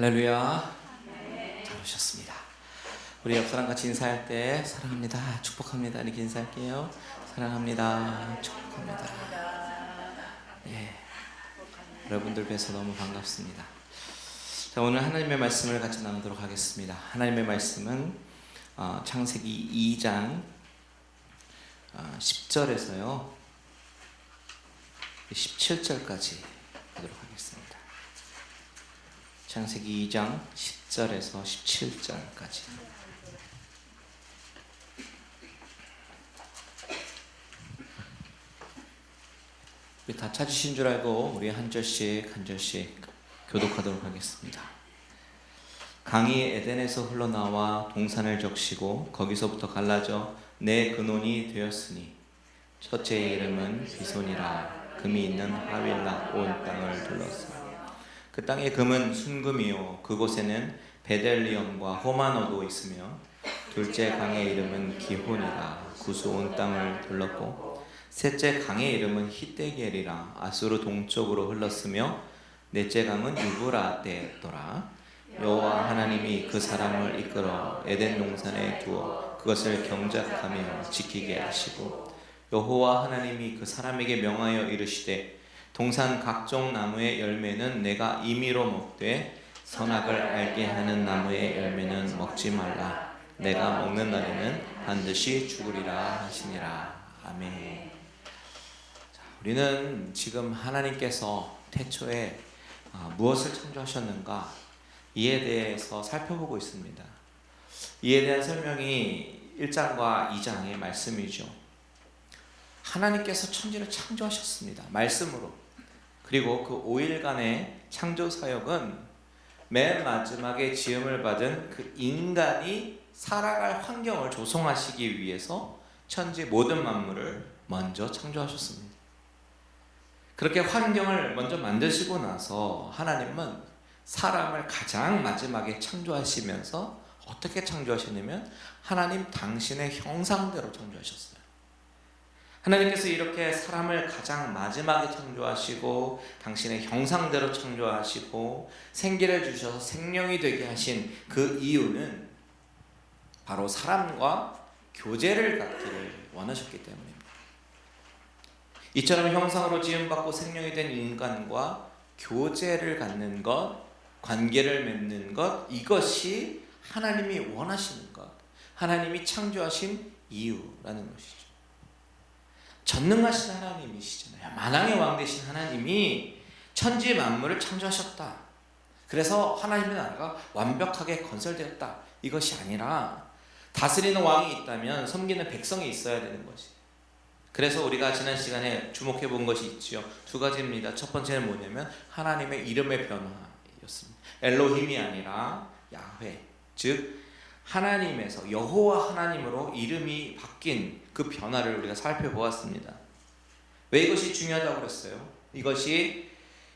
할렐루야. 잘 오셨습니다. 우리 옆 사람 같이 인사할 때 사랑합니다, 축복합니다 이렇게 인사할게요. 사랑합니다, 축복합니다. 예, 여러분들 뵈서 너무 반갑습니다. 자, 오늘 하나님의 말씀을 같이 나누도록 하겠습니다. 하나님의 말씀은 창세기 2장 10절에서요 17절까지 보도록 하겠습니다. 창세기 2장 10절에서 17절까지. 우리 다 찾으신 줄 알고 우리 한 절씩 한 절씩 교독하도록 하겠습니다. 강이 에덴에서 흘러나와 동산을 적시고 거기서부터 갈라져 네 근원이 되었으니 첫째의 이름은 비손이라. 금이 있는 하윌라 온 땅을 둘렀으니 그 땅의 금은 순금이요 그곳에는 베델리엄과 호마노도 있으며 둘째 강의 이름은 기혼이라. 구수 온 땅을 둘렀고 셋째 강의 이름은 히데겔이라. 아수르 동쪽으로 흘렀으며 넷째 강은 유브라데더라. 여호와 하나님이 그 사람을 이끌어 에덴 동산에 두어 그것을 경작하며 지키게 하시고 여호와 하나님이 그 사람에게 명하여 이르시되 동산 각종 나무의 열매는 내가 임의로 먹되 선악을 알게 하는 나무의 열매는 먹지 말라. 내가 먹는 날에는 반드시 죽으리라 하시니라. 아멘. 자, 우리는 지금 하나님께서 태초에 무엇을 창조하셨는가 이에 대해서 살펴보고 있습니다. 이에 대한 설명이 1장과 2장의 말씀이죠. 하나님께서 천지를 창조하셨습니다. 말씀으로. 그리고 그 5일간의 창조 사역은 맨 마지막에 지음을 받은 그 인간이 살아갈 환경을 조성하시기 위해서 천지 모든 만물을 먼저 창조하셨습니다. 그렇게 환경을 먼저 만드시고 나서 하나님은 사람을 가장 마지막에 창조하시면서 어떻게 창조하셨냐면 하나님 당신의 형상대로 창조하셨어요. 하나님께서 이렇게 사람을 가장 마지막에 창조하시고 당신의 형상대로 창조하시고 생기를 주셔서 생명이 되게 하신 그 이유는 바로 사람과 교제를 갖기를 원하셨기 때문입니다. 이처럼 형상으로 지음받고 생명이 된 인간과 교제를 갖는 것, 관계를 맺는 것, 이것이 하나님이 원하시는 것, 하나님이 창조하신 이유라는 것이죠. 전능하신 하나님이시잖아요. 만왕의 왕 되신 하나님이 천지 만물을 창조하셨다. 그래서 하나님의 나라가 완벽하게 건설되었다. 이것이 아니라 다스리는 왕이 있다면 섬기는 백성이 있어야 되는 것이에요. 그래서 우리가 지난 시간에 주목해 본 것이 있지요. 두 가지입니다. 첫 번째는 뭐냐면 하나님의 이름의 변화였습니다. 엘로힘이 아니라 야훼, 즉 하나님에서 여호와 하나님으로 이름이 바뀐 그 변화를 우리가 살펴보았습니다. 왜 이것이 중요하다고 그랬어요? 이것이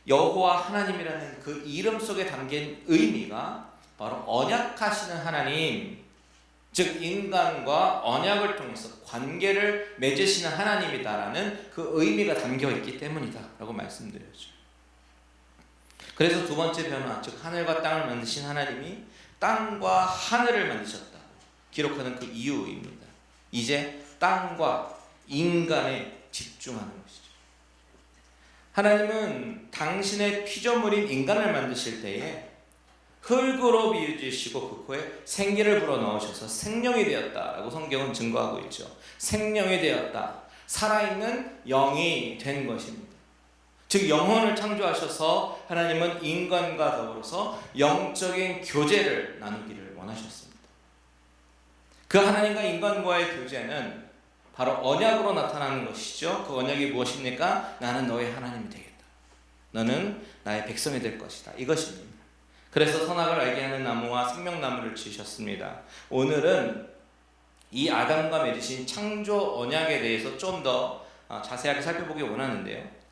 여호와 하나님이라는 그 이름 속에 담긴 의미가 바로 언약하시는 하나님, 즉 인간과 언약을 통해서 관계를 맺으시는 하나님이다라는 그 의미가 담겨있기 때문이다 라고 말씀드렸죠. 그래서 두 번째 변화, 즉 하늘과 땅을 만드신 하나님이 땅과 하늘을 만드셨다 기록하는 그 이유입니다. 이제 땅과 인간에 집중하는 것이죠. 하나님은 당신의 피조물인 인간을 만드실 때에 흙으로 비우시고 그 코에 생기를 불어넣으셔서 생명이 되었다라고 성경은 증거하고 있죠. 생명이 되었다. 살아있는 영이 된 것입니다. 즉 영혼을 창조하셔서 하나님은 인간과 더불어서 영적인 교제를 나누기를 원하셨습니다. 그 하나님과 인간과의 교제는 바로 언약으로 나타나는 것이죠. 그 언약이 무엇입니까? 나는 너의 하나님이 되겠다. 너는 나의 백성이 될 것이다. 이것입니다. 그래서 선악을 알게 하는 나무와 생명나무를 지으셨습니다. 오늘은 이 아담과 맺으신 창조 언약에 대해서 좀 더 자세하게 살펴보기 원하는데요.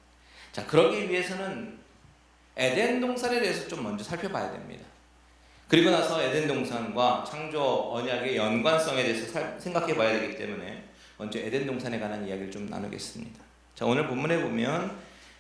자, 그러기 위해서는 에덴 동산에 대해서 좀 먼저 살펴봐야 됩니다. 그리고 나서 에덴 동산과 창조 언약의 연관성에 대해서 생각해 봐야 되기 때문에 먼저 에덴 동산에 관한 이야기를 좀 나누겠습니다. 자, 오늘 본문에 보면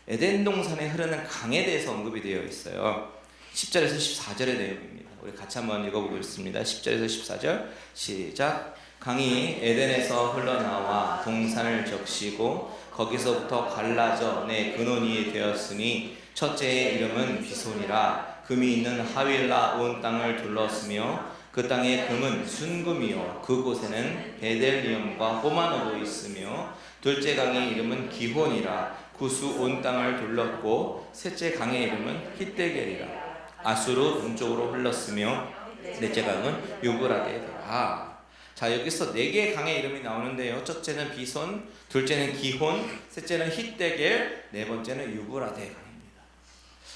에덴 동산에 흐르는 강에 대해서 언급이 되어 있어요. 10절에서 14절의 내용입니다. 우리 같이 한번 읽어보겠습니다. 10절에서 14절 시작. 강이 에덴에서 흘러나와 동산을 적시고 거기서부터 갈라져 내 근원이 되었으니 첫째의 이름은 비손이라. 금이 있는 하윌라 온 땅을 둘렀으며 그 땅의 금은 순금이요 그곳에는 베델리엄과 호마노도 있으며 둘째 강의 이름은 기혼이라. 구수 온 땅을 둘렀고 셋째 강의 이름은 히데겔이라. 아수르 동쪽으로 흘렀으며 넷째 강은 유브라데라. 자, 여기서 네 개의 강의 이름이 나오는데요. 첫째는 비손, 둘째는 기혼, 셋째는 히데겔, 네 번째는 유브라데 강입니다.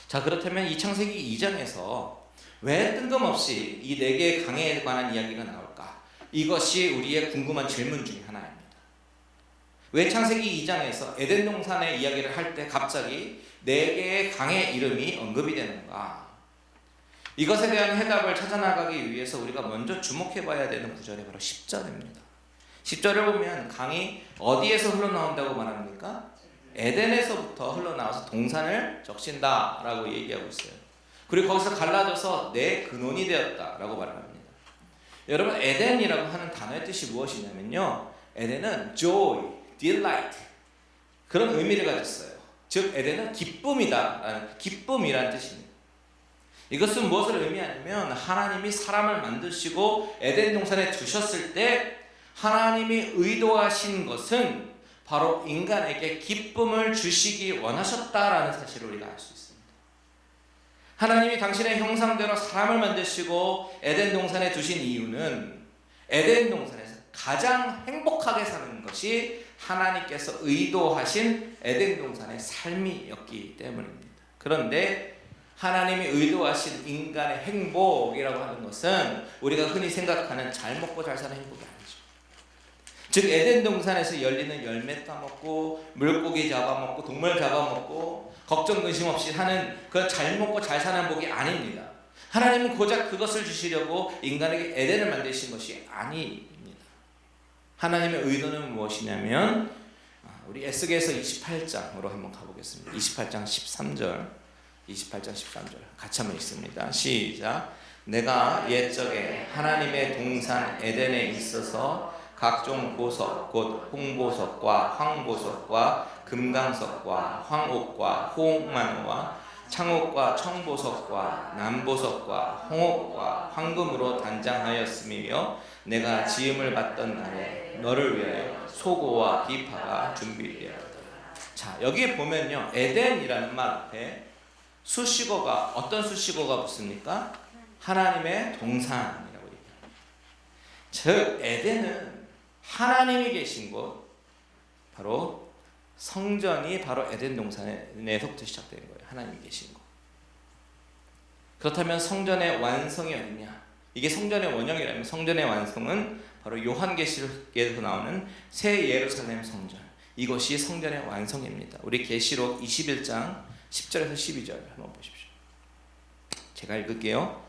자, 그렇다면 이 창세기 2장에서 왜 뜬금없이 이 네 개의 강에 관한 이야기가 나올까? 이것이 우리의 궁금한 질문 중에 하나입니다. 왜 창세기 2장에서 에덴 동산의 이야기를 할 때 갑자기 네 개의 강의 이름이 언급이 되는가? 이것에 대한 해답을 찾아나가기 위해서 우리가 먼저 주목해 봐야 되는 구절이 바로 10절입니다. 10절을 보면 강이 어디에서 흘러나온다고 말합니까? 에덴에서부터 흘러나와서 동산을 적신다 라고 얘기하고 있어요. 그리고 거기서 갈라져서 내 근원이 되었다 라고 말합니다. 여러분, 에덴이라고 하는 단어의 뜻이 무엇이냐면요, 에덴은 joy, delight 그런 의미를 가졌어요. 즉 에덴은 기쁨이다, 기쁨이라는 뜻입니다. 이것은 무엇을 의미하냐면 하나님이 사람을 만드시고 에덴 동산에 두셨을 때 하나님이 의도하신 것은 바로 인간에게 기쁨을 주시기 원하셨다라는 사실을 우리가 알 수 있습니다. 하나님이 당신의 형상대로 사람을 만드시고 에덴 동산에 두신 이유는 에덴 동산에서 가장 행복하게 사는 것이 하나님께서 의도하신 에덴 동산의 삶이었기 때문입니다. 그런데 하나님이 의도하신 인간의 행복이라고 하는 것은 우리가 흔히 생각하는 잘 먹고 잘 사는 행복이 아니죠. 즉 에덴 동산에서 열리는 열매 따먹고 물고기 잡아먹고 동물 잡아먹고 걱정 근심 없이 하는 그 잘 먹고 잘 사는 복이 아닙니다. 하나님은 고작 그것을 주시려고 인간에게 에덴을 만드신 것이 아닙니다. 하나님의 의도는 무엇이냐면 우리 에스겔서 28장으로 한번 가보겠습니다. 28장 13절 같이 한번 읽습니다. 시작. 내가 옛적에 하나님의 동산 에덴에 있어서 각종 보석 곧 홍보석과 황보석과 금강석과 황옥과 호옥만호와 창옥과 청보석과 남보석과 홍옥과 황금으로 단장하였으며 내가 지음을 받던 날에 너를 위하여 소고와 비파가 준비되었다. 자, 여기에 보면요, 에덴이라는 말 앞에 수식어가 어떤 수식어가 붙습니까? 하나님의 동산이라고 얘기합니다. 즉 에덴은 하나님이 계신 곳, 바로 성전이 바로 에덴 동산에서부터 시작되는 거예요. 하나님이 계신 곳. 그렇다면 성전의 완성이 어디냐? 이게 성전의 원형이라면 성전의 완성은 바로 요한계시록에서 나오는 새 예루살렘 성전, 이것이 성전의 완성입니다. 우리 계시록 21장 10절에서 12절 한번 보십시오. 제가 읽을게요.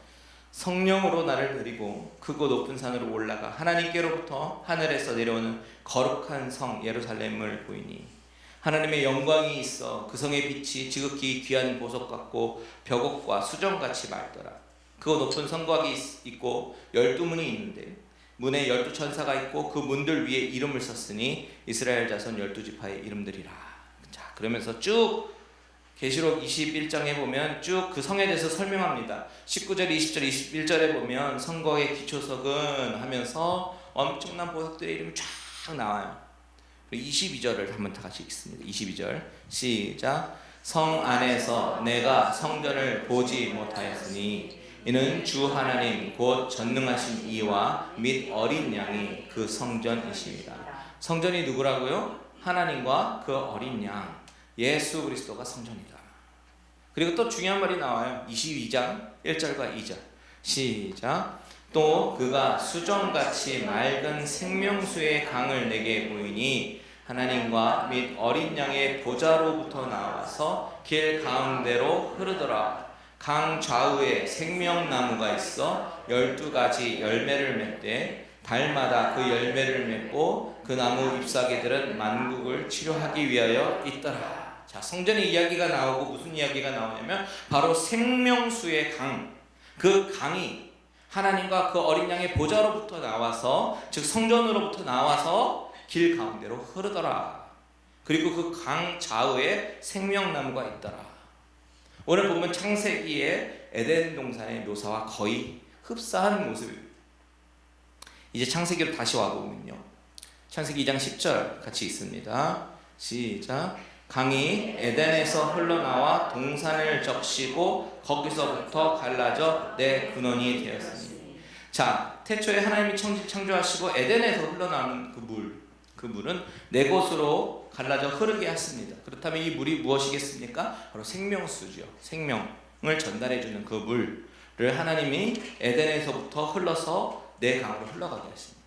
성령으로 나를 데리고 크고 높은 산으로 올라가 하나님께로부터 하늘에서 내려오는 거룩한 성 예루살렘을 보이니 하나님의 영광이 있어 그 성의 빛이 지극히 귀한 보석 같고 벽옥과 수정같이 맑더라. 그 높은 성곽이 있고 12문이 있는데 문에 12천사가 있고 그 문들 위에 이름을 썼으니 이스라엘 자손 12지파의 이름들이라. 자, 그러면서 쭉 계시록 21장에 보면 쭉 그 성에 대해서 설명합니다. 19절, 20절, 21절에 보면 성곽의 기초석은 하면서 엄청난 보석들의 이름이 쫙 나와요. 22절을 한번 다 같이 읽습니다. 22절 시작. 성 안에서 내가 성전을 보지 못하였으니 이는 주 하나님 곧 전능하신 이와 및 어린 양이 그 성전이십니다. 성전이 누구라고요? 하나님과 그 어린 양 예수 그리스도가 성전이다. 그리고 또 중요한 말이 나와요. 22장 1절과 2절 시작. 또 그가 수정같이 맑은 생명수의 강을 내게 보이니 하나님과 및 어린 양의 보좌로부터 나와서 길 가운데로 흐르더라. 강 좌우에 생명나무가 있어 12가지 열매를 맺되 달마다 그 열매를 맺고 그 나무 잎사귀들은 만국을 치료하기 위하여 있더라. 자, 성전의 이야기가 나오고 무슨 이야기가 나오냐면 바로 생명수의 강, 그 강이 하나님과 그 어린 양의 보좌로부터 나와서, 즉 성전으로부터 나와서 길 가운데로 흐르더라. 그리고 그 강 좌우에 생명나무가 있더라. 오늘 보면 창세기의 에덴 동산의 묘사와 거의 흡사한 모습입니다. 이제 창세기로 다시 와보면요, 창세기 2장 10절 같이 있습니다. 시작. 강이 에덴에서 흘러나와 동산을 적시고 거기서부터 갈라져 내 근원이 되었으니. 자, 태초에 하나님이 창조하시고 에덴에서 흘러나오는 그 물은 네 곳으로 갈라져 흐르게 하십니다. 그렇다면 이 물이 무엇이겠습니까? 바로 생명수죠. 생명을 전달해주는 그 물을 하나님이 에덴에서부터 흘러서 네 강으로 흘러가게 하십니다.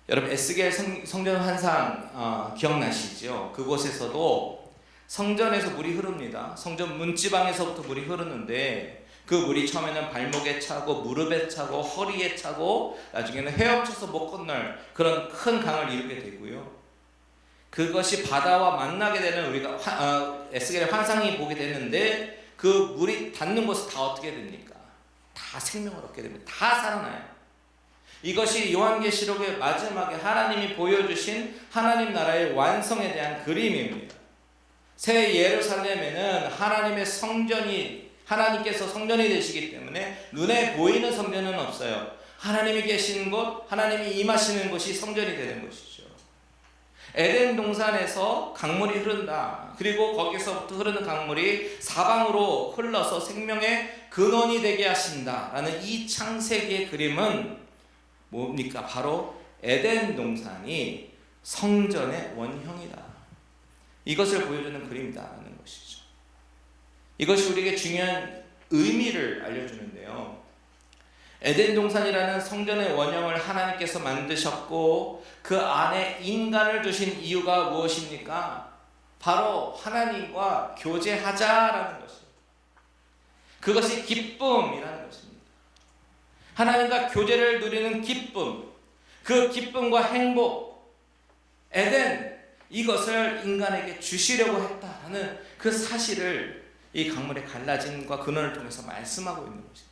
여러분, 에스겔 성전 환상 기억나시죠? 그곳에서도 성전에서 물이 흐릅니다. 성전 문지방에서부터 물이 흐르는데 그 물이 처음에는 발목에 차고 무릎에 차고 허리에 차고 나중에는 헤엄쳐서 못 건널 그런 큰 강을 이루게 되고요. 그것이 바다와 만나게 되는 우리가 에스겔의 환상이 보게 되는데 그 물이 닿는 곳은 다 어떻게 됩니까? 다 생명을 얻게 됩니다. 다 살아나요. 이것이 요한계시록의 마지막에 하나님이 보여주신 하나님 나라의 완성에 대한 그림입니다. 새 예루살렘에는 하나님의 성전이, 하나님께서 성전이 되시기 때문에 눈에 보이는 성전은 없어요. 하나님이 계신 곳, 하나님이 임하시는 곳이 성전이 되는 것이죠. 에덴 동산에서 강물이 흐른다. 그리고 거기서부터 흐르는 강물이 사방으로 흘러서 생명의 근원이 되게 하신다라는 이 창세기의 그림은 뭡니까? 바로 에덴 동산이 성전의 원형이다. 이것을 보여주는 그림이다라는 것이죠. 이것이 우리에게 중요한 의미를 알려주는데요. 에덴 동산이라는 성전의 원형을 하나님께서 만드셨고 그 안에 인간을 두신 이유가 무엇입니까? 바로 하나님과 교제하자라는 것입니다. 그것이 기쁨이라는 것입니다. 하나님과 교제를 누리는 기쁨, 그 기쁨과 행복, 에덴, 이것을 인간에게 주시려고 했다는 그 사실을 이 강물의 갈라짐과 근원을 통해서 말씀하고 있는 것입니다.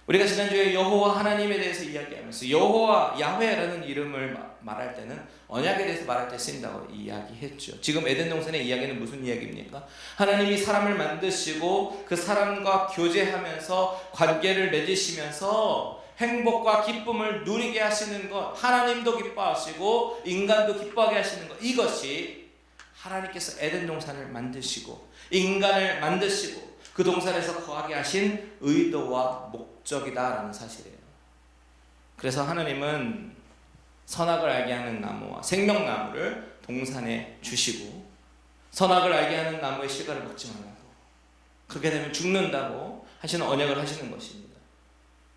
우리가 지난주에 여호와 하나님에 대해서 이야기하면서 여호와 야훼라는 이름을 말할 때는 언약에 대해서 말할 때 쓰인다고 이야기했죠. 지금 에덴 동산의 이야기는 무슨 이야기입니까? 하나님이 사람을 만드시고 그 사람과 교제하면서 관계를 맺으시면서 행복과 기쁨을 누리게 하시는 것, 하나님도 기뻐하시고 인간도 기뻐하게 하시는 것, 이것이 하나님께서 에덴 동산을 만드시고 인간을 만드시고 그 동산에서 거하게 하신 의도와 목적이다라는 사실이에요. 그래서 하나님은 선악을 알게 하는 나무와 생명나무를 동산에 주시고 선악을 알게 하는 나무의 실과를 먹지 말라고, 그렇게 되면 죽는다고 하시는 언약을 하시는 것입니다.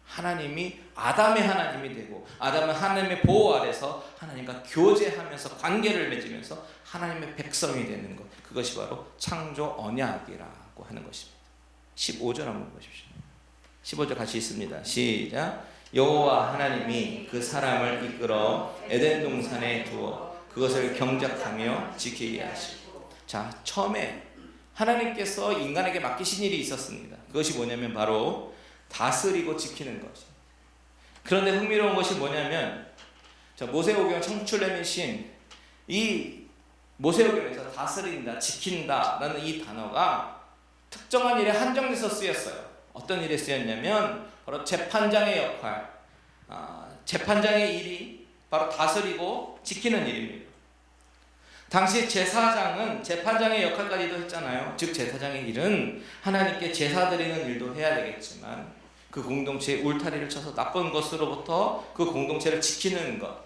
하나님이 아담의 하나님이 되고 아담은 하나님의 보호 아래서 하나님과 교제하면서 관계를 맺으면서 하나님의 백성이 되는 것, 그것이 바로 창조 언약이라고 하는 것입니다. 15절 한번 보십시오. 15절 같이 있습니다. 시작. 여호와 하나님이 그 사람을 이끌어 에덴 동산에 두어 그것을 경작하며 지키게 하시고. 자, 처음에 하나님께서 인간에게 맡기신 일이 있었습니다. 그것이 뭐냐면 바로 다스리고 지키는 것입니다. 그런데 흥미로운 것이 뭐냐면, 자, 모세오경 청출레미 신, 이 모세오경에서 다스린다, 지킨다라는 이 단어가 특정한 일에 한정돼서 쓰였어요. 어떤 일에 쓰였냐면 바로 재판장의 역할, 재판장의 일이 바로 다스리고 지키는 일입니다. 당시 제사장은 재판장의 역할까지도 했잖아요. 즉 제사장의 일은 하나님께 제사 드리는 일도 해야 되겠지만 그 공동체의 울타리를 쳐서 나쁜 것으로부터 그 공동체를 지키는 것,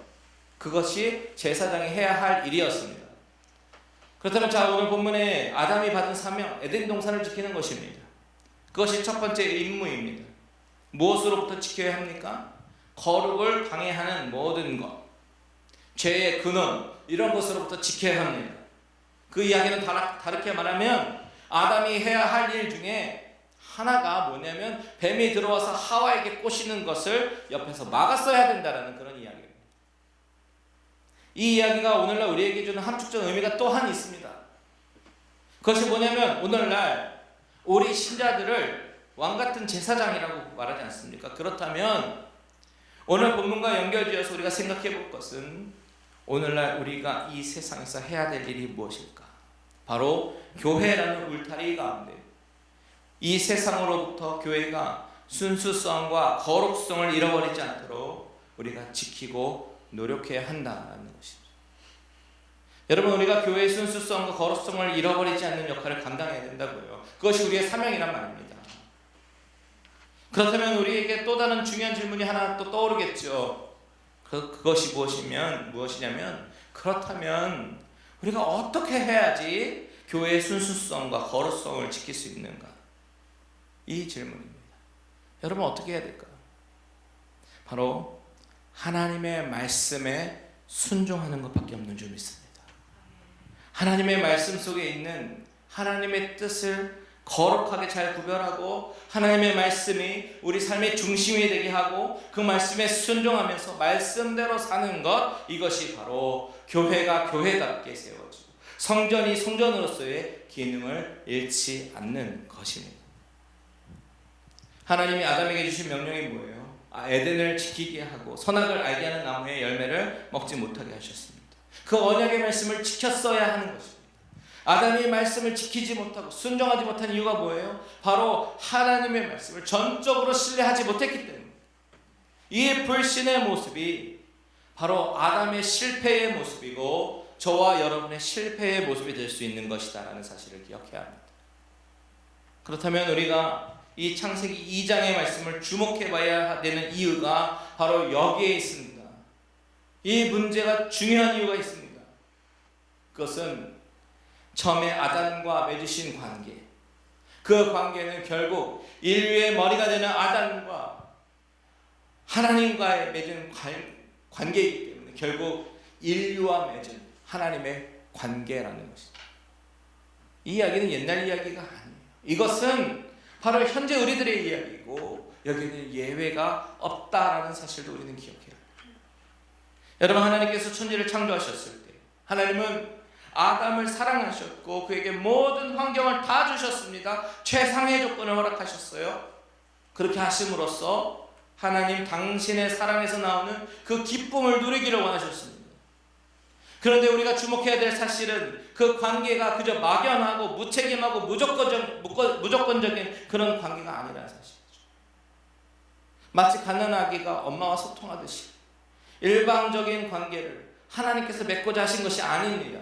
그것이 제사장이 해야 할 일이었습니다. 그렇다면 자, 오늘 본문에 아담이 받은 사명, 에덴 동산을 지키는 것입니다. 그것이 첫 번째 임무입니다. 무엇으로부터 지켜야 합니까? 거룩을 방해하는 모든 것, 죄의 근원, 이런 것으로부터 지켜야 합니다. 그 이야기는 다르게 말하면 아담이 해야 할 일 중에 하나가 뭐냐면 뱀이 들어와서 하와에게 꼬시는 것을 옆에서 막았어야 된다는 그런 이야기입니다. 이 이야기가 오늘날 우리에게 주는 함축적 의미가 또한 있습니다. 그것이 뭐냐면 오늘날 우리 신자들을 왕같은 제사장이라고 말하지 않습니까? 그렇다면 오늘 본문과 연결지어서 우리가 생각해 볼 것은 오늘날 우리가 이 세상에서 해야 될 일이 무엇일까? 바로 교회라는 울타리 가운데 이 세상으로부터 교회가 순수성과 거룩성을 잃어버리지 않도록 우리가 지키고 노력해야 한다는 것입니다. 여러분, 우리가 교회의 순수성과 거룩성을 잃어버리지 않는 역할을 감당해야 된다고요. 그것이 우리의 사명이란 말입니다. 그렇다면 우리에게 또 다른 중요한 질문이 하나 또 떠오르겠죠. 그것이 무엇이냐면 그렇다면 우리가 어떻게 해야지 교회의 순수성과 거룩성을 지킬 수 있는가? 이 질문입니다. 여러분, 어떻게 해야 될까요? 바로 하나님의 말씀에 순종하는 것밖에 없는 줄 믿습니다. 하나님의 말씀 속에 있는 하나님의 뜻을 거룩하게 잘 구별하고 하나님의 말씀이 우리 삶의 중심이 되게 하고 그 말씀에 순종하면서 말씀대로 사는 것, 이것이 바로 교회가 교회답게 세워지고 성전이 성전으로서의 기능을 잃지 않는 것입니다. 하나님이 아담에게 주신 명령이 뭐예요? 에덴을 지키게 하고 선악을 알게 하는 나무의 열매를 먹지 못하게 하셨습니다. 그 언약의 말씀을 지켰어야 하는 것입니다. 아담이 말씀을 지키지 못하고 순종하지 못한 이유가 뭐예요? 바로 하나님의 말씀을 전적으로 신뢰하지 못했기 때문입니다. 이 불신의 모습이 바로 아담의 실패의 모습이고 저와 여러분의 실패의 모습이 될 수 있는 것이다라는 사실을 기억해야 합니다. 그렇다면 우리가 이 창세기 2장의 말씀을 주목해 봐야 되는 이유가 바로 여기에 있습니다. 이 문제가 중요한 이유가 있습니다. 그것은 처음에 아담과 맺으신 관계, 그 관계는 결국 인류의 머리가 되는 아담과 하나님과의 맺은 관계이기 때문에 결국 인류와 맺은 하나님의 관계라는 것이죠. 이 이야기는 옛날 이야기가 아니에요. 이것은 바로 현재 우리들의 이야기고 여기는 예외가 없다라는 사실도 우리는 기억해야 합니다. 여러분, 하나님께서 천지를 창조하셨을 때 하나님은 아담을 사랑하셨고 그에게 모든 환경을 다 주셨습니다. 최상의 조건을 허락하셨어요. 그렇게 하심으로써 하나님 당신의 사랑에서 나오는 그 기쁨을 누리기를 원하셨습니다. 그런데 우리가 주목해야 될 사실은 그 관계가 그저 막연하고 무책임하고 무조건적인 그런 관계가 아니라는 사실이죠. 마치 갓난아기가 엄마와 소통하듯이 일방적인 관계를 하나님께서 맺고자 하신 것이 아닙니다.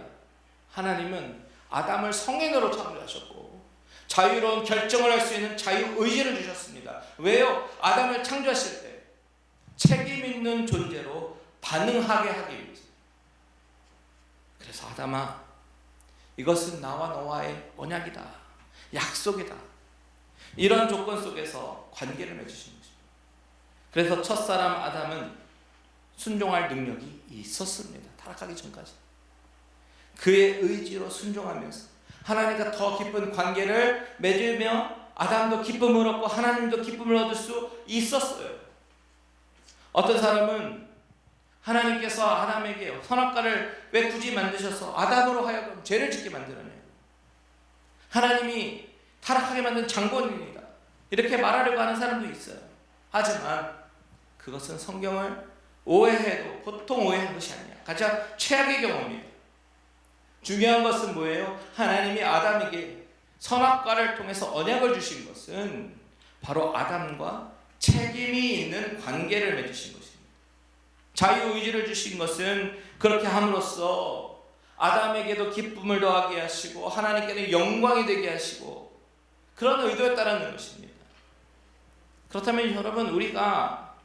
하나님은 아담을 성인으로 창조하셨고 자유로운 결정을 할 수 있는 자유의지를 주셨습니다. 왜요? 아담을 창조하실 때 책임 있는 존재로 반응하게 하기 위해서. 그래서 아담아, 이것은 나와 너와의 언약이다, 약속이다, 이런 조건 속에서 관계를 맺으신 것입니다. 그래서 첫사람 아담은 순종할 능력이 있었습니다. 타락하기 전까지 그의 의지로 순종하면서 하나님과 더 깊은 관계를 맺으며 아담도 기쁨을 얻고 하나님도 기쁨을 얻을 수 있었어요. 어떤 사람은 하나님께서 아담에게 선악과를 왜 굳이 만드셔서 아담으로 하여금 죄를 짓게 만들었냐, 하나님이 타락하게 만든 장본인이다, 이렇게 말하려고 하는 사람도 있어요. 하지만 그것은 성경을 오해해도 보통 오해한 것이 아니야. 가장 최악의 경험입니다. 중요한 것은 뭐예요? 하나님이 아담에게 선악과를 통해서 언약을 주신 것은 바로 아담과 책임이 있는 관계를 맺으신 것입니다. 자유의지를 주신 것은 그렇게 함으로써 아담에게도 기쁨을 더하게 하시고 하나님께는 영광이 되게 하시고 그런 의도였다라는 것입니다. 그렇다면 여러분, 우리가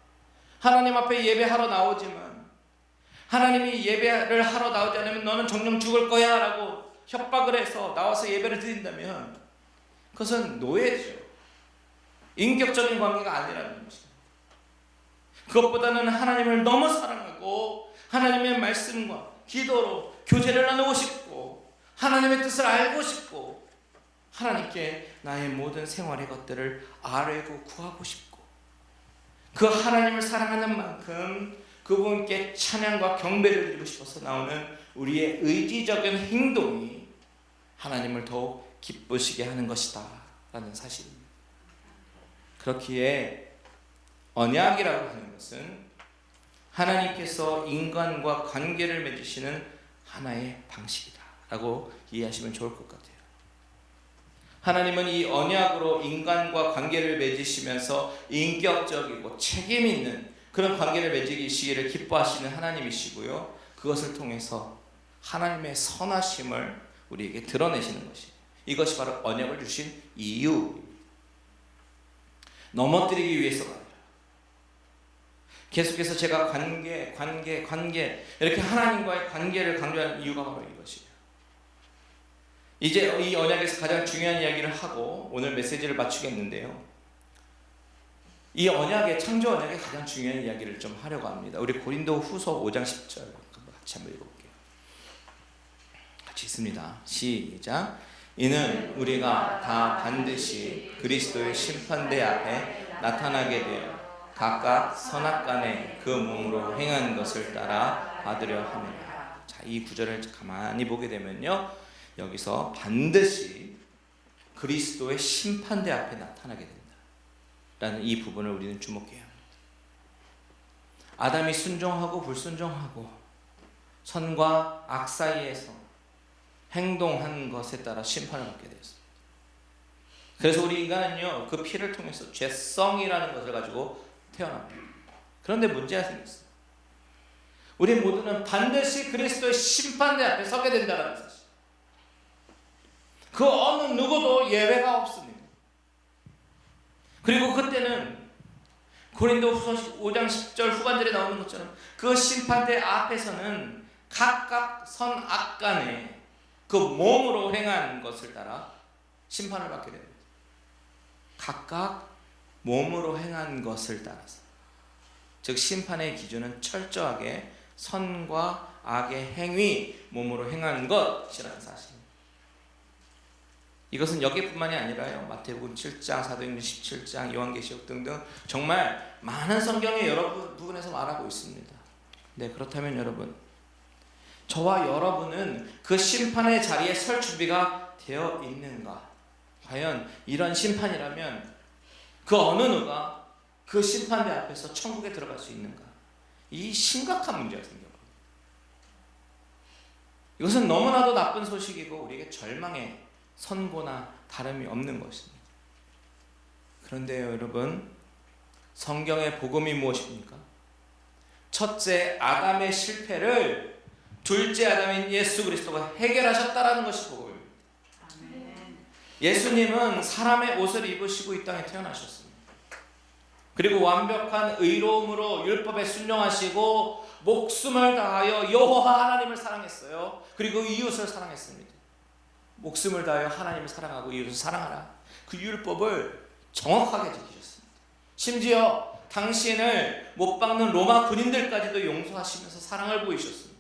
하나님 앞에 예배하러 나오지만 하나님이 예배를 하러 나오지 않으면 너는 정령 죽을 거야 라고 협박을 해서 나와서 예배를 드린다면 그것은 노예죠. 인격적인 관계가 아니라는 것입니다. 그것보다는 하나님을 너무 사랑하고 하나님의 말씀과 기도로 교제를 나누고 싶고 하나님의 뜻을 알고 싶고 하나님께 나의 모든 생활의 것들을 아뢰고 구하고 싶고 그 하나님을 사랑하는 만큼 그분께 찬양과 경배를 드리고 싶어서 나오는 우리의 의지적인 행동이 하나님을 더욱 기쁘시게 하는 것이다 라는 사실입니다. 그렇기에 언약이라고 하는 것은 하나님께서 인간과 관계를 맺으시는 하나의 방식이다 라고 이해하시면 좋을 것 같아요. 하나님은 이 언약으로 인간과 관계를 맺으시면서 인격적이고 책임 있는 그런 관계를 맺으시기를 기뻐하시는 하나님이시고요, 그것을 통해서 하나님의 선하심을 우리에게 드러내시는 것이에요. 이것이 바로 언약을 주신 이유, 넘어뜨리기 위해서가 아니라 계속해서 제가 관계 이렇게 하나님과의 관계를 강조하는 이유가 바로 이것이에요. 이제 이 언약에서 가장 중요한 이야기를 하고 오늘 메시지를 마치겠는데요, 이 언약의 창조 언약의 가장 중요한 이야기를 좀 하려고 합니다. 우리 고린도 후서 5장 10절 같이 한번 읽어볼게요. 같이 있습니다. 시작. 이는 우리가 다 반드시 그리스도의 심판대 앞에 나타나게 되어 각각 선악간에 그 몸으로 행한 것을 따라 받으려 함이라. 자, 이 구절을 가만히 보게 되면요, 여기서 반드시 그리스도의 심판대 앞에 나타나게 된다 라는 이 부분을 우리는 주목해야 합니다. 아담이 순종하고 불순종하고 선과 악 사이에서 행동한 것에 따라 심판을 받게 되었습니다. 그래서 우리 인간은요, 그 피를 통해서 죄성이라는 것을 가지고 태어납니다. 그런데 문제가 생겼어요. 우리 모두는 반드시 그리스도의 심판대 앞에 서게 된다는 사실, 그 어느 누구도 예외가 없습니다. 그리고 그때는 고린도후서 5장 10절 후반절에 나오는 것처럼 그 심판대 앞에서는 각각 선악간에 그 몸으로 행한 것을 따라 심판을 받게 됩니다. 각각 몸으로 행한 것을 따라서, 즉 심판의 기준은 철저하게 선과 악의 행위, 몸으로 행한 것이라는 사실입니다. 이것은 여기뿐만이 아니라요, 마태복음 7장, 사도행전 17장, 요한계시록 등등 정말 많은 성경의 여러 부분에서 말하고 있습니다. 네, 그렇다면 여러분, 저와 여러분은 그 심판의 자리에 설 준비가 되어 있는가? 과연 이런 심판이라면 그 어느 누가 그 심판대 앞에서 천국에 들어갈 수 있는가? 이 심각한 문제가 생겨요. 이것은 너무나도 나쁜 소식이고 우리에게 절망의 선고나 다름이 없는 것입니다. 그런데요, 여러분, 성경의 복음이 무엇입니까? 첫째 아담의 실패를 둘째 아담인 예수 그리스도가 해결하셨다라는 것이 복음입니다. 예수님은 사람의 옷을 입으시고 이 땅에 태어나셨습니다. 그리고 완벽한 의로움으로 율법에 순종하시고 목숨을 다하여 여호와 하나님을 사랑했어요. 그리고 이웃을 사랑했습니다. 목숨을 다하여 하나님을 사랑하고 이웃을 사랑하라, 그 율법을 정확하게 지키셨습니다. 심지어 당신을 못 박는 로마 군인들까지도 용서하시면서 사랑을 보이셨습니다.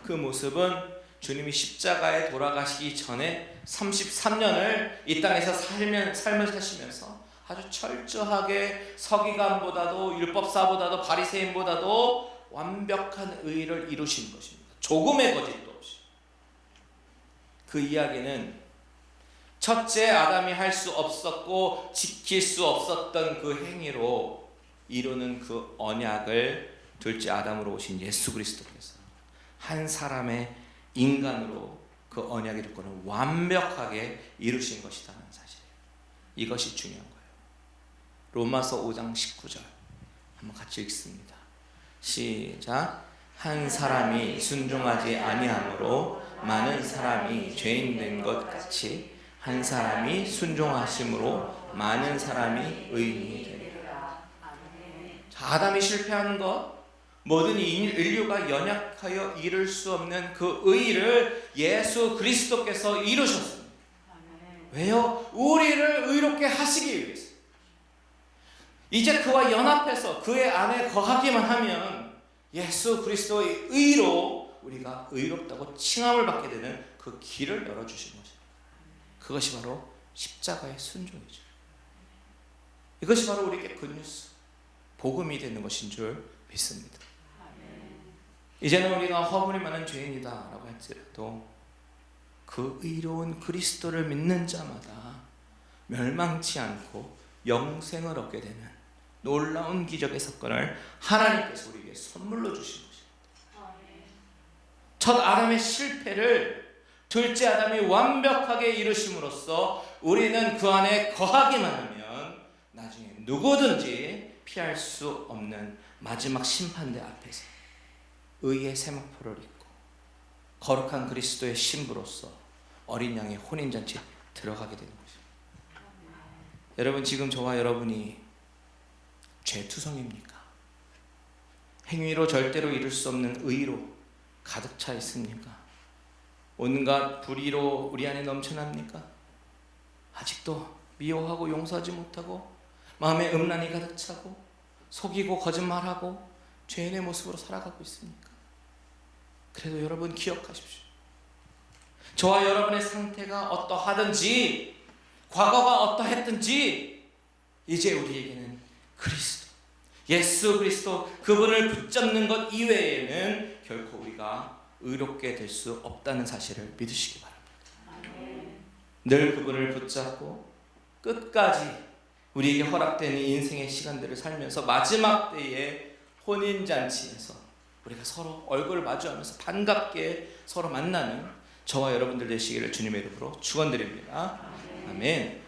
그 모습은 주님이 십자가에 돌아가시기 전에 33년을 이 땅에서 삶을 사시면서 아주 철저하게 서기관보다도 율법사보다도 바리새인보다도 완벽한 의를 이루신 것입니다. 조금의 거짓도 없이. 그 이야기는 첫째 아담이 할 수 없었고 지킬 수 없었던 그 행위로 이루는 그 언약을 둘째 아담으로 오신 예수 그리스도께서 한 사람의 인간으로 그 언약의 조건을 완벽하게 이루신 것이라는 사실이에요. 이것이 중요한 거예요. 로마서 5장 19절 한번 같이 읽습니다. 시작. 한 사람이 순종하지 아니함으로 많은 사람이 죄인 된 것 같이 한 사람이 순종하심으로 많은 사람이 의인이 되리라. 아담이 실패한 것, 모든 인류가 연약하여 이룰 수 없는 그 의의를 예수 그리스도께서 이루셨습니다. 왜요? 우리를 의롭게 하시기 위해서. 이제 그와 연합해서 그의 안에 거하기만 하면 예수 그리스도의 의로 우리가 의롭다고 칭함을 받게 되는 그 길을 열어주신 것입니다. 그것이 바로 십자가의 순종이죠. 이것이 바로 우리에게 굿뉴스, 복음이 되는 것인 줄 믿습니다. 이제는 우리가 허물이 많은 죄인이다 라고 할지라도 그 의로운 그리스도를 믿는 자마다 멸망치 않고 영생을 얻게 되는 놀라운 기적의 사건을 하나님께서 우리에게 선물로 주신 것입니다. 첫 아담의 실패를 둘째 아담이 완벽하게 이루심으로써 우리는 그 안에 거하기만 하면 나중에 누구든지 피할 수 없는 마지막 심판대 앞에서 의의 세마포를 입고 거룩한 그리스도의 신부로서 어린 양의 혼인잔치에 들어가게 되는 것입니다. 여러분, 지금 저와 여러분이 죄투성입니까? 행위로 절대로 이룰 수 없는 의로 가득 차 있습니까? 온갖 불의로 우리 안에 넘쳐납니까? 아직도 미워하고 용서하지 못하고 마음에 음란이 가득 차고 속이고 거짓말하고 죄인의 모습으로 살아가고 있습니까? 그래도 여러분 기억하십시오. 저와 여러분의 상태가 어떠하든지 과거가 어떠했든지 이제 우리에게는 그리스도, 예수 그리스도 그분을 붙잡는 것 이외에는 결코 우리가 의롭게 될 수 없다는 사실을 믿으시기 바랍니다. 늘 그분을 붙잡고 끝까지 우리에게 허락된 이 인생의 시간들을 살면서 마지막 때에 혼인잔치에서 우리가 서로 얼굴을 마주하면서 반갑게 서로 만나는 저와 여러분들 되시기를 주님의 이름으로 축원드립니다. 아멘.